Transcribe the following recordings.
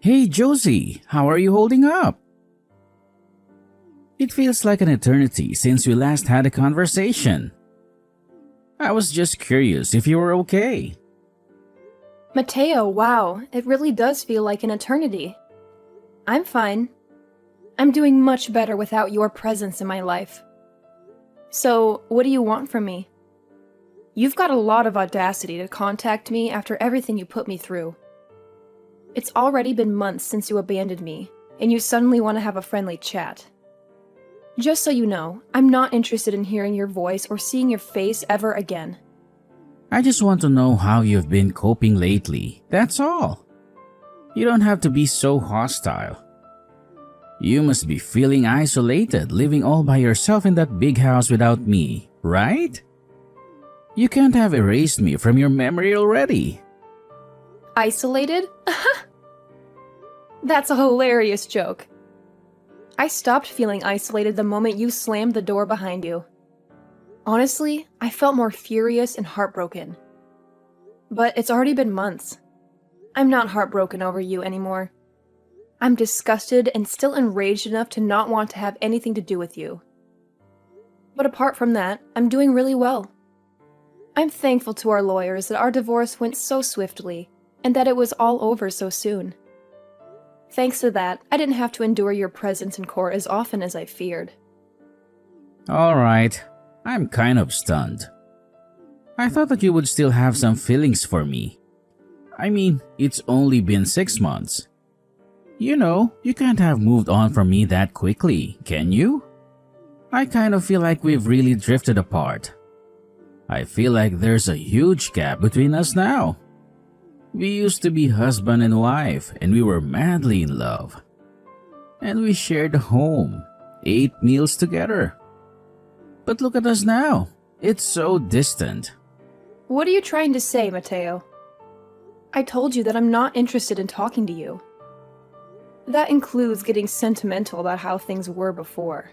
Hey Josie, how are you holding up? It feels like an eternity since we last had a conversation. I was just curious if you were okay. Mateo, wow, it really does feel like an eternity. I'm fine. I'm doing much better without your presence in my life. So, what do you want from me? You've got a lot of audacity to contact me after everything you put me through. It's already been months since you abandoned me, and you suddenly want to have a friendly chat. Just so you know, I'm not interested in hearing your voice or seeing your face ever again. I just want to know how you've been coping lately, that's all. You don't have to be so hostile. You must be feeling isolated, living all by yourself in that big house without me, right? You can't have erased me from your memory already. Isolated? That's a hilarious joke. I stopped feeling isolated the moment you slammed the door behind you. Honestly, I felt more furious and heartbroken. But it's already been months. I'm not heartbroken over you anymore. I'm disgusted and still enraged enough to not want to have anything to do with you. But apart from that, I'm doing really well. I'm thankful to our lawyers that our divorce went so swiftly and that it was all over so soon. Thanks to that, I didn't have to endure your presence in court as often as I feared. Alright, I'm kind of stunned. I thought that you would still have some feelings for me. I mean, it's only been 6 months. You know, you can't have moved on from me that quickly, can you? I kind of feel like we've really drifted apart. I feel like there's a huge gap between us now. We used to be husband and wife, and we were madly in love. And we shared a home, ate meals together. But look at us now. It's so distant. What are you trying to say, Mateo? I told you that I'm not interested in talking to you. That includes getting sentimental about how things were before.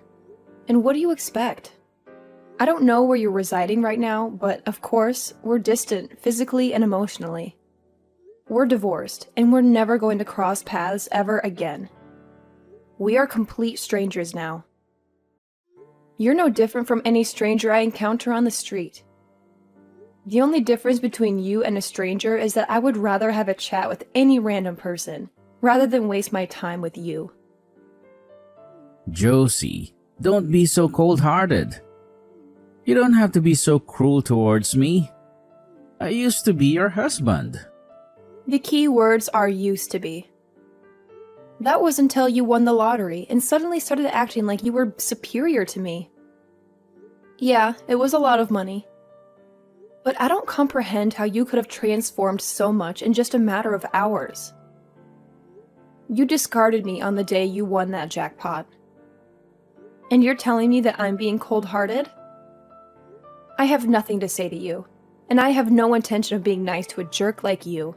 And what do you expect? I don't know where you're residing right now, but of course, we're distant physically and emotionally. We're divorced, and we're never going to cross paths ever again. We are complete strangers now. You're no different from any stranger I encounter on the street. The only difference between you and a stranger is that I would rather have a chat with any random person, rather than waste my time with you. Josie, don't be so cold-hearted. You don't have to be so cruel towards me. I used to be your husband. The key words are used to be. That was until you won the lottery and suddenly started acting like you were superior to me. Yeah, it was a lot of money. But I don't comprehend how you could have transformed so much in just a matter of hours. You discarded me on the day you won that jackpot. And you're telling me that I'm being cold-hearted? I have nothing to say to you, and I have no intention of being nice to a jerk like you.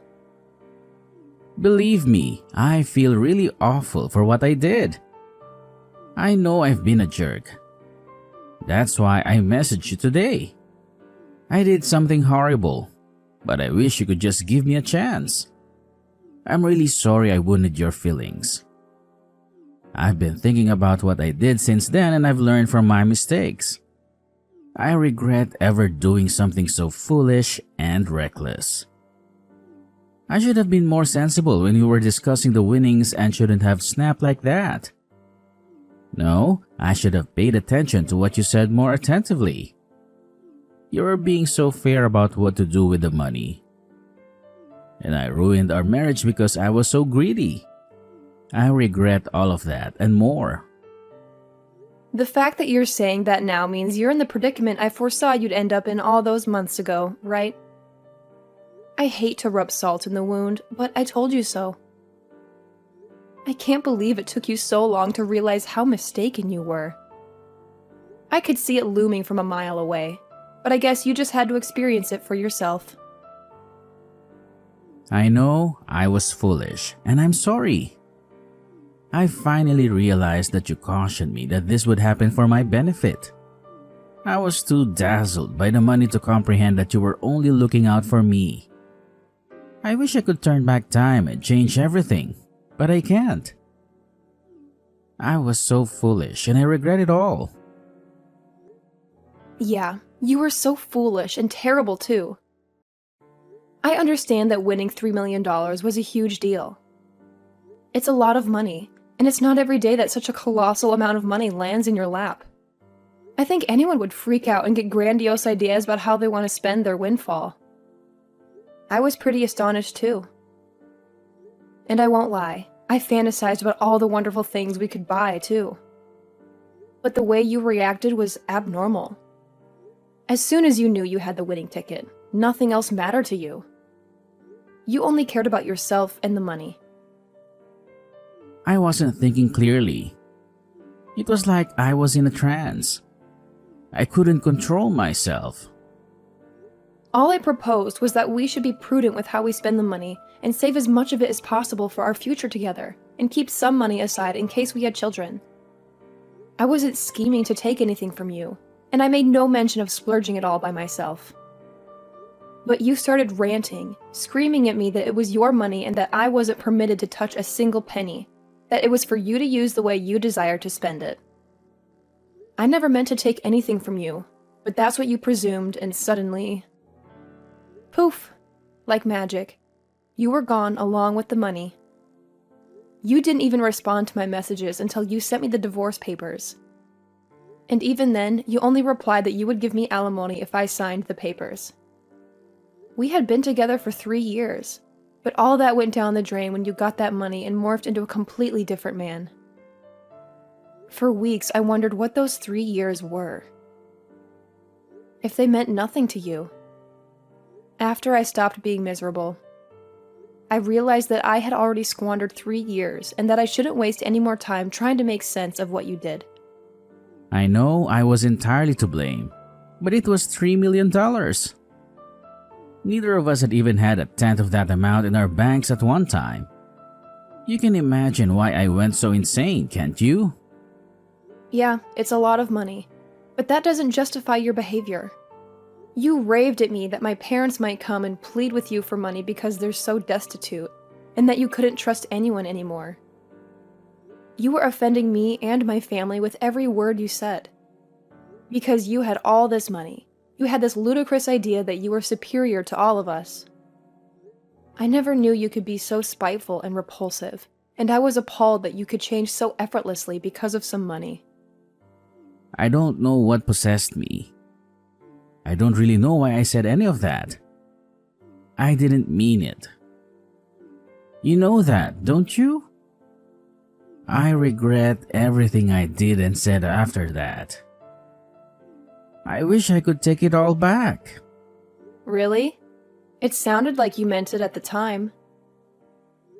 Believe me, I feel really awful for what I did. I know I've been a jerk. That's why I messaged you today. I did something horrible, but I wish you could just give me a chance. I'm really sorry I wounded your feelings. I've been thinking about what I did since then, and I've learned from my mistakes. I regret ever doing something so foolish and reckless. I should have been more sensible when we were discussing the winnings and shouldn't have snapped like that. No, I should have paid attention to what you said more attentively. You were being so fair about what to do with the money. And I ruined our marriage because I was so greedy. I regret all of that and more. The fact that you're saying that now means you're in the predicament I foresaw you'd end up in all those months ago, right? I hate to rub salt in the wound, but I told you so. I can't believe it took you so long to realize how mistaken you were. I could see it looming from a mile away, but I guess you just had to experience it for yourself. I know I was foolish, and I'm sorry. I finally realized that you cautioned me that this would happen for my benefit. I was too dazzled by the money to comprehend that you were only looking out for me. I wish I could turn back time and change everything. but I can't. I was so foolish and I regret it all. Yeah, you were so foolish and terrible too. I understand that winning $3 million was a huge deal. It's a lot of money, and it's not every day that such a colossal amount of money lands in your lap. I think anyone would freak out and get grandiose ideas about how they want to spend their windfall. I was pretty astonished too. And I won't lie, I fantasized about all the wonderful things we could buy too. But the way you reacted was abnormal. As soon as you knew you had the winning ticket, nothing else mattered to you. You only cared about yourself and the money. I wasn't thinking clearly. It was like I was in a trance. I couldn't control myself. All I proposed was that we should be prudent with how we spend the money and save as much of it as possible for our future together and keep some money aside in case we had children. I wasn't scheming to take anything from you, and I made no mention of splurging it all by myself. But you started ranting, screaming at me that it was your money and that I wasn't permitted to touch a single penny, that it was for you to use the way you desired to spend it. I never meant to take anything from you, but that's what you presumed, and suddenly... poof! Like magic. You were gone along with the money. You didn't even respond to my messages until you sent me the divorce papers. And even then, you only replied that you would give me alimony if I signed the papers. We had been together for 3 years, but all that went down the drain when you got that money and morphed into a completely different man. For weeks, I wondered what those 3 years were. If they meant nothing to you. After I stopped being miserable, I realized that I had already squandered 3 years and that I shouldn't waste any more time trying to make sense of what you did. I know I was entirely to blame, but it was $3 million. Neither of us had even had a tenth of that amount in our banks at one time. You can imagine why I went so insane, can't you? Yeah, it's a lot of money, but that doesn't justify your behavior. You raved at me that my parents might come and plead with you for money because they're so destitute, and that you couldn't trust anyone anymore. You were offending me and my family with every word you said. Because you had all this money, you had this ludicrous idea that you were superior to all of us. I never knew you could be so spiteful and repulsive, and I was appalled that you could change so effortlessly because of some money. I don't know what possessed me. I don't really know why I said any of that. I didn't mean it. You know that, don't you? I regret everything I did and said after that. I wish I could take it all back. Really? It sounded like you meant it at the time.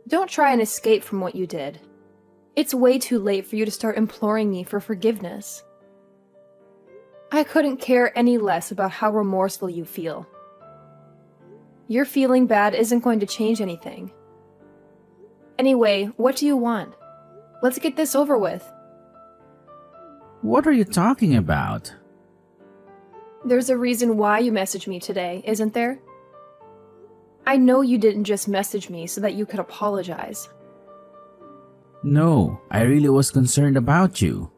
Don't try and escape from what you did. It's way too late for you to start imploring me for forgiveness. I couldn't care any less about how remorseful you feel. Your feeling bad isn't going to change anything. Anyway, what do you want? Let's get this over with. What are you talking about? There's a reason why you messaged me today, isn't there? I know you didn't just message me so that you could apologize. No, I really was concerned about you.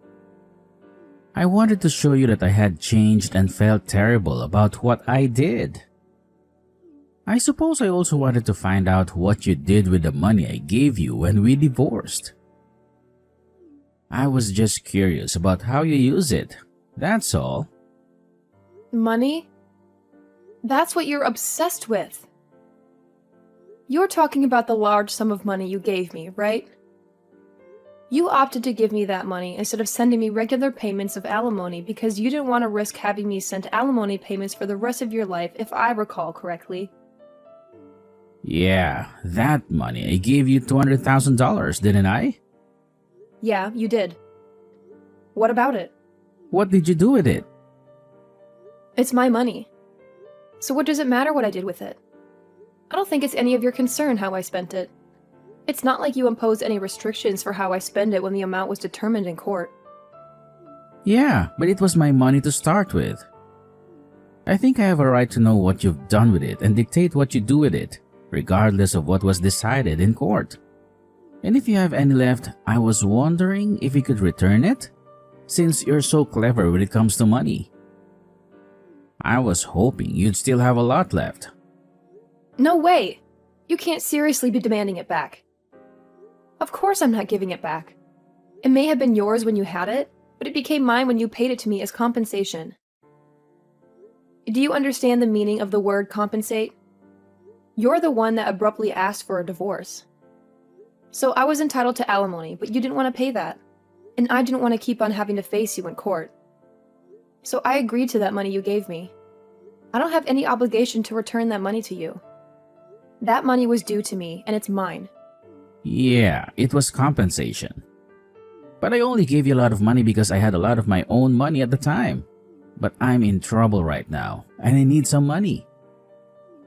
I wanted to show you that I had changed and felt terrible about what I did. I suppose I also wanted to find out what you did with the money I gave you when we divorced. I was just curious about how you use it, that's all. Money? That's what you're obsessed with. You're talking about the large sum of money you gave me, right? You opted to give me that money instead of sending me regular payments of alimony because you didn't want to risk having me send alimony payments for the rest of your life, if I recall correctly. Yeah, that money. I gave you $200,000, didn't I? Yeah, you did. What about it? What did you do with it? It's my money. So what does it matter what I did with it? I don't think it's any of your concern how I spent it. It's not like you imposed any restrictions for how I spend it when the amount was determined in court. Yeah, but it was my money to start with. I think I have a right to know what you've done with it and dictate what you do with it, regardless of what was decided in court. And if you have any left, I was wondering if you could return it, since you're so clever when it comes to money. I was hoping you'd still have a lot left. No way! You can't seriously be demanding it back. Of course I'm not giving it back. It may have been yours when you had it, but it became mine when you paid it to me as compensation. Do you understand the meaning of the word compensate? You're the one that abruptly asked for a divorce. So I was entitled to alimony, but you didn't want to pay that. And I didn't want to keep on having to face you in court. So I agreed to that money you gave me. I don't have any obligation to return that money to you. That money was due to me, and it's mine. Yeah, it was compensation. But I only gave you a lot of money because I had a lot of my own money at the time. But I'm in trouble right now, and I need some money.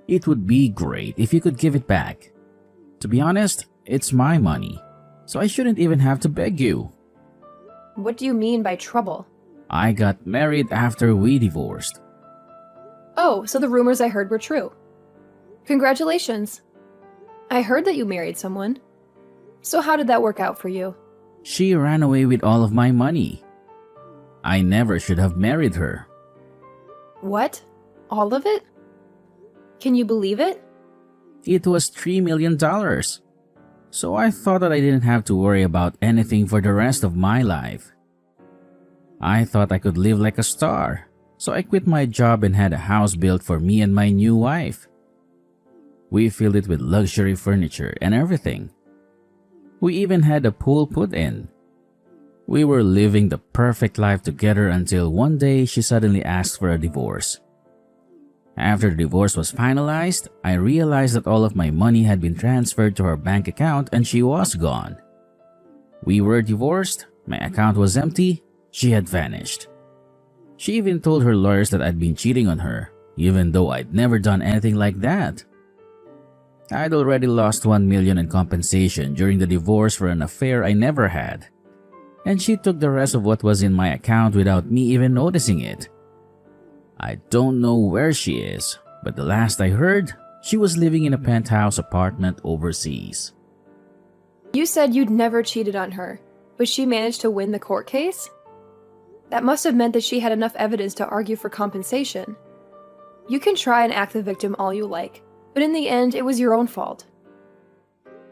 It would be great if you could give it back. To be honest, it's my money, so I shouldn't even have to beg you. What do you mean by trouble? I got married after we divorced. Oh, so the rumors I heard were true. Congratulations. I heard that you married someone. So how did that work out for you? She ran away with all of my money. I never should have married her. What? All of it? Can you believe it? It was $3 million. So I thought that I didn't have to worry about anything for the rest of my life. I thought I could live like a star, so I quit my job and had a house built for me and my new wife. We filled it with luxury furniture and everything. We even had a pool put in. We were living the perfect life together until one day she suddenly asked for a divorce. After the divorce was finalized, I realized that all of my money had been transferred to her bank account and she was gone. We were divorced, my account was empty, she had vanished. She even told her lawyers that I'd been cheating on her, even though I'd never done anything like that. I'd already lost $1 million in compensation during the divorce for an affair I never had. And she took the rest of what was in my account without me even noticing it. I don't know where she is, but the last I heard, she was living in a penthouse apartment overseas. You said you'd never cheated on her, but she managed to win the court case? That must have meant that she had enough evidence to argue for compensation. You can try and act the victim all you like, but in the end, it was your own fault.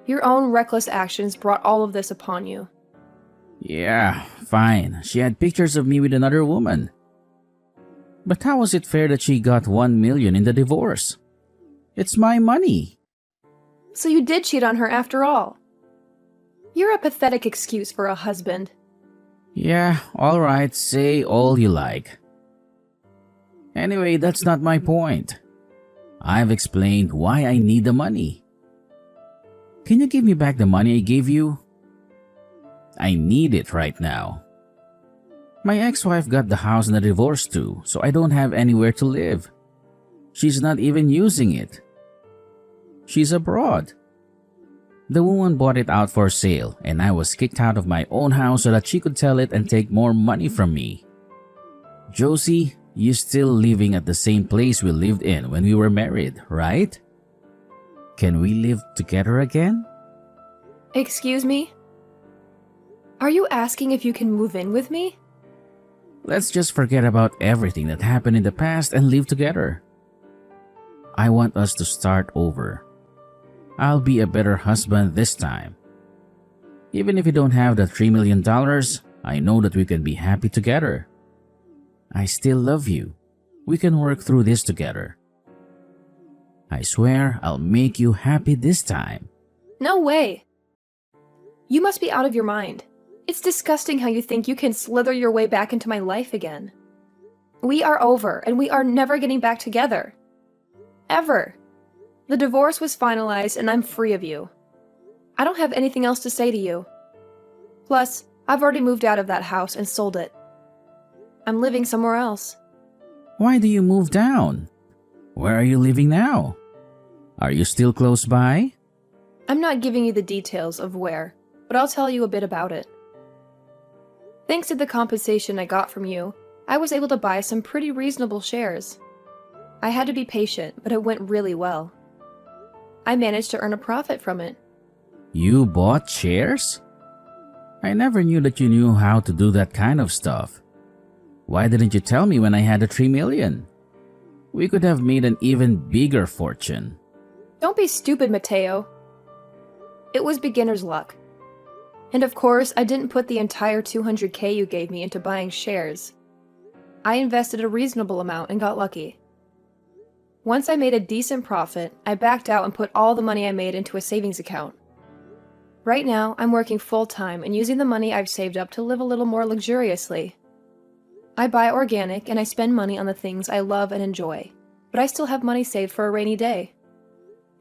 Your own reckless actions brought all of this upon you. Yeah, fine. She had pictures of me with another woman. But how was it fair that she got $1 million in the divorce? It's my money. So you did cheat on her after all. You're a pathetic excuse for a husband. Yeah, alright, say all you like. Anyway, that's not my point. I've explained why I need the money. Can you give me back the money I gave you? I need it right now. My ex-wife got the house in the divorce too, so I don't have anywhere to live. She's not even using it. She's abroad. The woman bought it out for sale, and I was kicked out of my own house so that she could sell it and take more money from me. Josie, you're still living at the same place we lived in when we were married, right? Can we live together again? Excuse me? Are you asking if you can move in with me? Let's just forget about everything that happened in the past and live together. I want us to start over. I'll be a better husband this time. Even if you don't have the $3 million, I know that we can be happy together. I still love you. We can work through this together. I swear I'll make you happy this time. No way. You must be out of your mind. It's disgusting how you think you can slither your way back into my life again. We are over, and we are never getting back together. Ever. The divorce was finalized, and I'm free of you. I don't have anything else to say to you. Plus, I've already moved out of that house and sold it. I'm living somewhere else. Why do you move down? Where are you living now? Are you still close by? I'm not giving you the details of where, but I'll tell you a bit about it. Thanks to the compensation I got from you, I was able to buy some pretty reasonable shares. I had to be patient, but it went really well. I managed to earn a profit from it. You bought shares? I never knew that you knew how to do that kind of stuff. Why didn't you tell me when I had the 3 million? We could have made an even bigger fortune. Don't be stupid, Mateo. It was beginner's luck. And of course, I didn't put the entire 200K you gave me into buying shares. I invested a reasonable amount and got lucky. Once I made a decent profit, I backed out and put all the money I made into a savings account. Right now, I'm working full-time and using the money I've saved up to live a little more luxuriously. I buy organic and I spend money on the things I love and enjoy, but I still have money saved for a rainy day.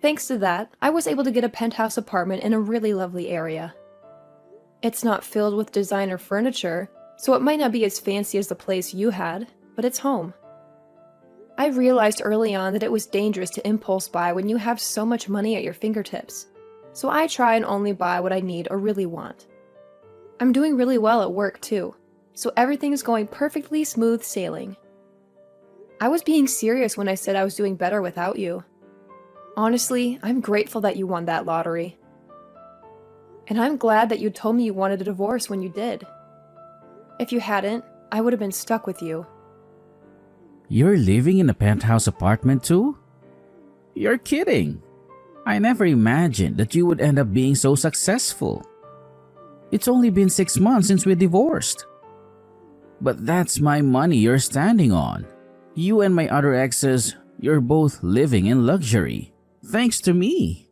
Thanks to that, I was able to get a penthouse apartment in a really lovely area. It's not filled with designer furniture, so it might not be as fancy as the place you had, but it's home. I realized early on that it was dangerous to impulse buy when you have so much money at your fingertips, so I try and only buy what I need or really want. I'm doing really well at work too, so everything is going perfectly smooth sailing. I was being serious when I said I was doing better without you. Honestly, I'm grateful that you won that lottery. And I'm glad that you told me you wanted a divorce when you did. If you hadn't, I would have been stuck with you. You're living in a penthouse apartment too? You're kidding. I never imagined that you would end up being so successful. It's only been 6 months since we divorced. But that's my money you're standing on. You and my other exes, you're both living in luxury. Thanks to me.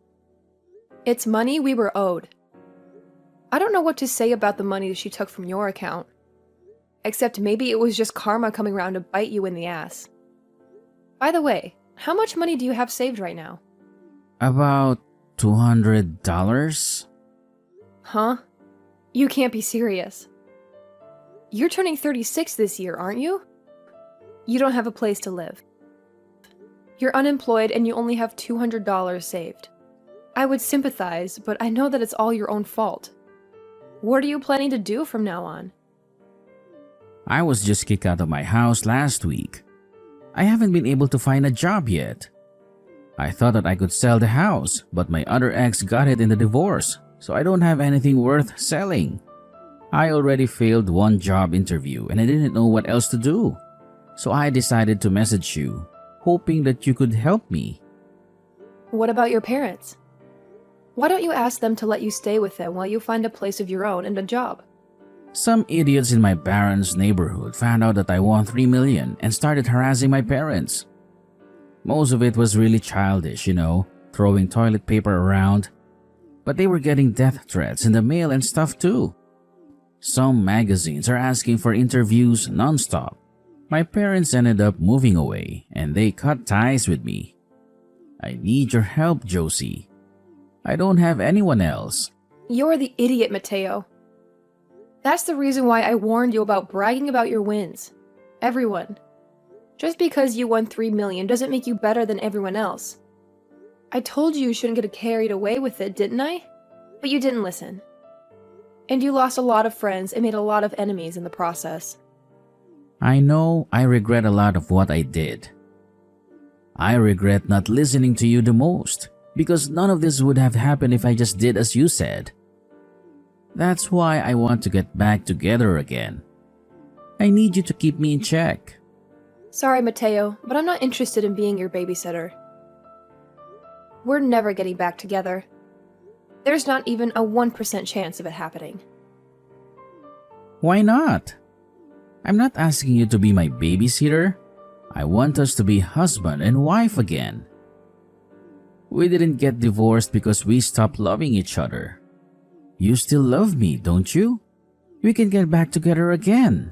It's money we were owed. I don't know what to say about the money she took from your account. Except maybe it was just karma coming around to bite you in the ass. By the way, how much money do you have saved right now? About $200? Huh? You can't be serious. You're turning 36 this year, aren't you? You don't have a place to live. You're unemployed and you only have $200 saved. I would sympathize, but I know that it's all your own fault. What are you planning to do from now on? I was just kicked out of my house last week. I haven't been able to find a job yet. I thought that I could sell the house, but my other ex got it in the divorce, so I don't have anything worth selling. I already failed one job interview and I didn't know what else to do. So I decided to message you, hoping that you could help me. What about your parents? Why don't you ask them to let you stay with them while you find a place of your own and a job? Some idiots in my parents' neighborhood found out that I won 3 million and started harassing my parents. Most of it was really childish, throwing toilet paper around. But they were getting death threats in the mail and stuff too. Some magazines are asking for interviews nonstop. My parents ended up moving away and they cut ties with me. I need your help, Josie. I don't have anyone else. You're the idiot, Mateo. That's the reason why I warned you about bragging about your wins. Everyone. Just because you won 3 million doesn't make you better than everyone else. I told you shouldn't get carried away with it, didn't I? But you didn't listen. And you lost a lot of friends and made a lot of enemies in the process. I know I regret a lot of what I did. I regret not listening to you the most, because none of this would have happened if I just did as you said. That's why I want to get back together again. I need you to keep me in check. Sorry, Mateo, but I'm not interested in being your babysitter. We're never getting back together. There's not even a 1% chance of it happening. Why not? I'm not asking you to be my babysitter. I want us to be husband and wife again. We didn't get divorced because we stopped loving each other. You still love me, don't you? We can get back together again.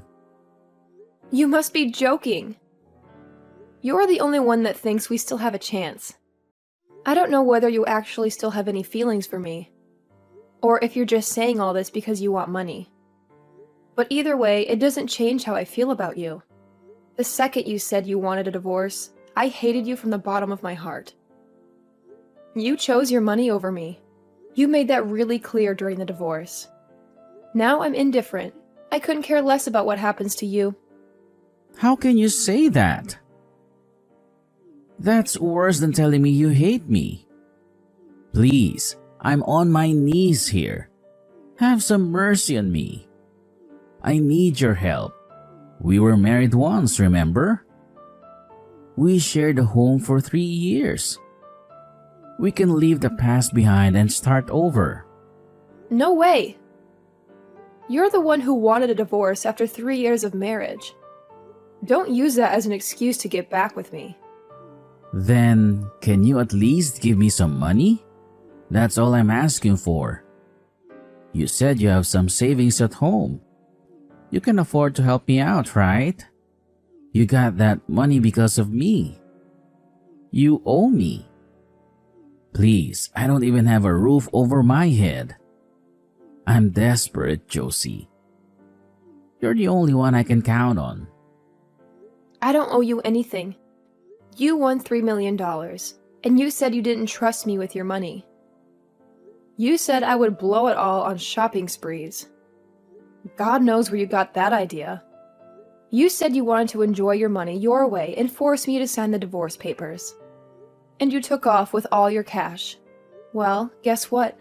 You must be joking. You're the only one that thinks we still have a chance. I don't know whether you actually still have any feelings for me, or if you're just saying all this because you want money. But either way, it doesn't change how I feel about you. The second you said you wanted a divorce, I hated you from the bottom of my heart. You chose your money over me. You made that really clear during the divorce. Now I'm indifferent. I couldn't care less about what happens to you. How can you say that? That's worse than telling me you hate me. Please, I'm on my knees here. Have some mercy on me. I need your help. We were married once, remember? We shared a home for 3 years. We can leave the past behind and start over. No way! You're the one who wanted a divorce after 3 years of marriage. Don't use that as an excuse to get back with me. Then, can you at least give me some money? That's all I'm asking for. You said you have some savings at home. You can afford to help me out, right? You got that money because of me. You owe me. Please, I don't even have a roof over my head. I'm desperate, Josie. You're the only one I can count on. I don't owe you anything. You won $3 million, and you said you didn't trust me with your money. You said I would blow it all on shopping sprees. God knows where you got that idea. You said you wanted to enjoy your money your way and force me to sign the divorce papers. And you took off with all your cash. Well, guess what?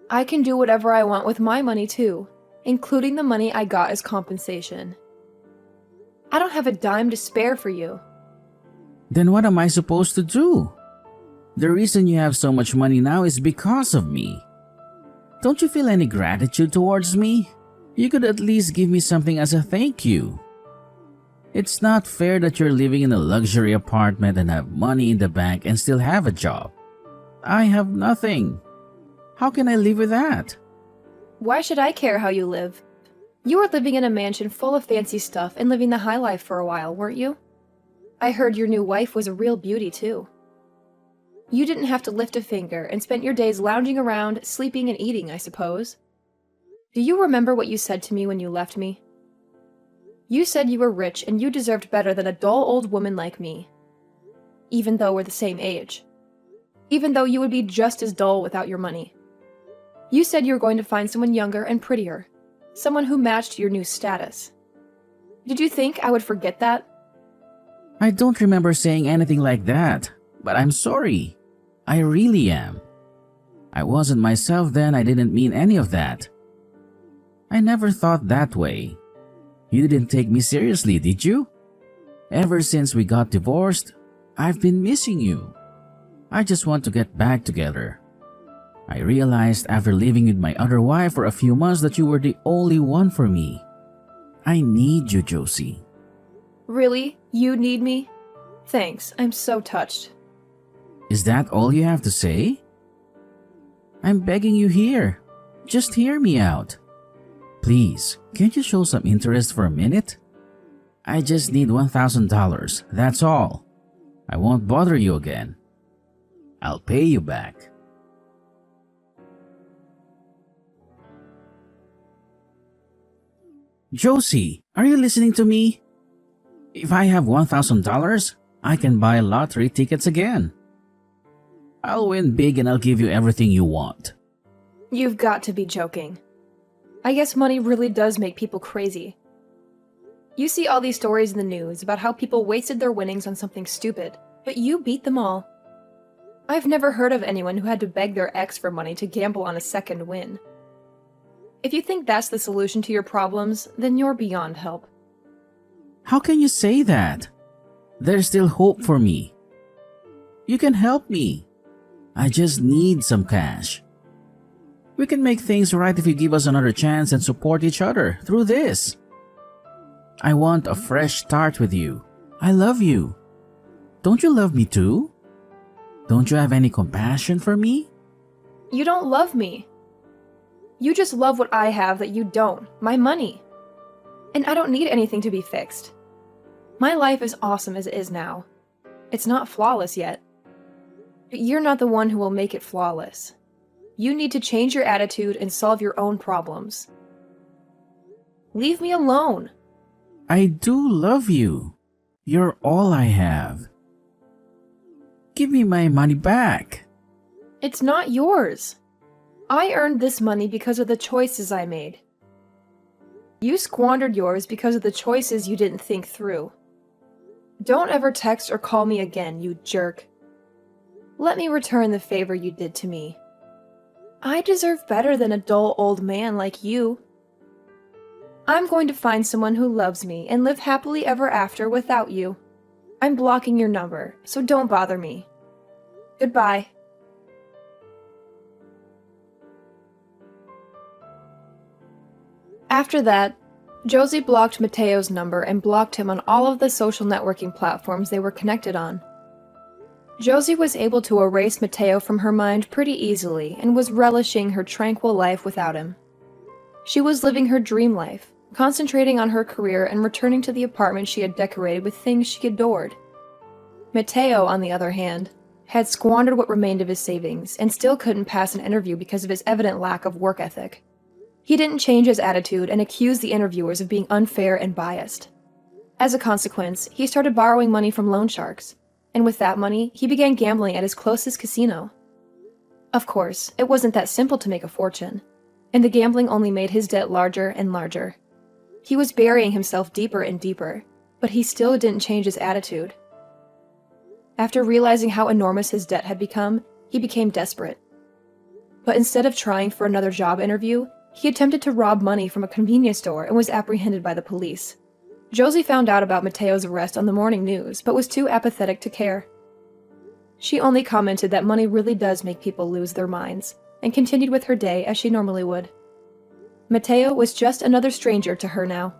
I can do whatever I want with my money too, including the money I got as compensation. I don't have a dime to spare for you. Then what am I supposed to do? The reason you have so much money now is because of me. Don't you feel any gratitude towards me? You could at least give me something as a thank you. It's not fair that you're living in a luxury apartment and have money in the bank and still have a job. I have nothing. How can I live with that? Why should I care how you live? You were living in a mansion full of fancy stuff and living the high life for a while, weren't you? I heard your new wife was a real beauty too. You didn't have to lift a finger and spent your days lounging around, sleeping and eating, I suppose. Do you remember what you said to me when you left me? You said you were rich and you deserved better than a dull old woman like me. Even though we're the same age. Even though you would be just as dull without your money. You said you were going to find someone younger and prettier. Someone who matched your new status. Did you think I would forget that? I don't remember saying anything like that, but I'm sorry. I really am. I wasn't myself then. I didn't mean any of that. I never thought that way. You didn't take me seriously, did you? Ever since we got divorced, I've been missing you. I just want to get back together. I realized after living with my other wife for a few months that you were the only one for me. I need you, Josie. Really? You need me? Thanks, I'm so touched. Is that all you have to say? I'm begging you here. Just hear me out. Please, can't you show some interest for a minute? I just need $1,000, that's all. I won't bother you again. I'll pay you back. Josie, are you listening to me? If I have $1,000, I can buy lottery tickets again. I'll win big and I'll give you everything you want. You've got to be joking. I guess money really does make people crazy. You see all these stories in the news about how people wasted their winnings on something stupid, but you beat them all. I've never heard of anyone who had to beg their ex for money to gamble on a second win. If you think that's the solution to your problems, then you're beyond help. How can you say that? There's still hope for me. You can help me. I just need some cash. We can make things right if you give us another chance and support each other through this. I want a fresh start with you. I love you. Don't you love me too? Don't you have any compassion for me? You don't love me. You just love what I have that you don't, my money. And I don't need anything to be fixed. My life is awesome as it is now. It's not flawless yet. But you're not the one who will make it flawless. You need to change your attitude and solve your own problems. Leave me alone. I do love you. You're all I have. Give me my money back. It's not yours. I earned this money because of the choices I made. You squandered yours because of the choices you didn't think through. Don't ever text or call me again, you jerk. Let me return the favor you did to me. I deserve better than a dull old man like you. I'm going to find someone who loves me and live happily ever after without you. I'm blocking your number, so don't bother me. Goodbye. After that, Josie blocked Mateo's number and blocked him on all of the social networking platforms they were connected on. Josie was able to erase Mateo from her mind pretty easily and was relishing her tranquil life without him. She was living her dream life, concentrating on her career and returning to the apartment she had decorated with things she adored. Mateo, on the other hand, had squandered what remained of his savings and still couldn't pass an interview because of his evident lack of work ethic. He didn't change his attitude and accused the interviewers of being unfair and biased. As a consequence, he started borrowing money from loan sharks, and with that money, he began gambling at his closest casino. Of course, it wasn't that simple to make a fortune, and the gambling only made his debt larger and larger. He was burying himself deeper and deeper, but he still didn't change his attitude. After realizing how enormous his debt had become, he became desperate. But instead of trying for another job interview, he attempted to rob money from a convenience store and was apprehended by the police. Josie found out about Mateo's arrest on the morning news, but was too apathetic to care. She only commented that money really does make people lose their minds, and continued with her day as she normally would. Mateo was just another stranger to her now.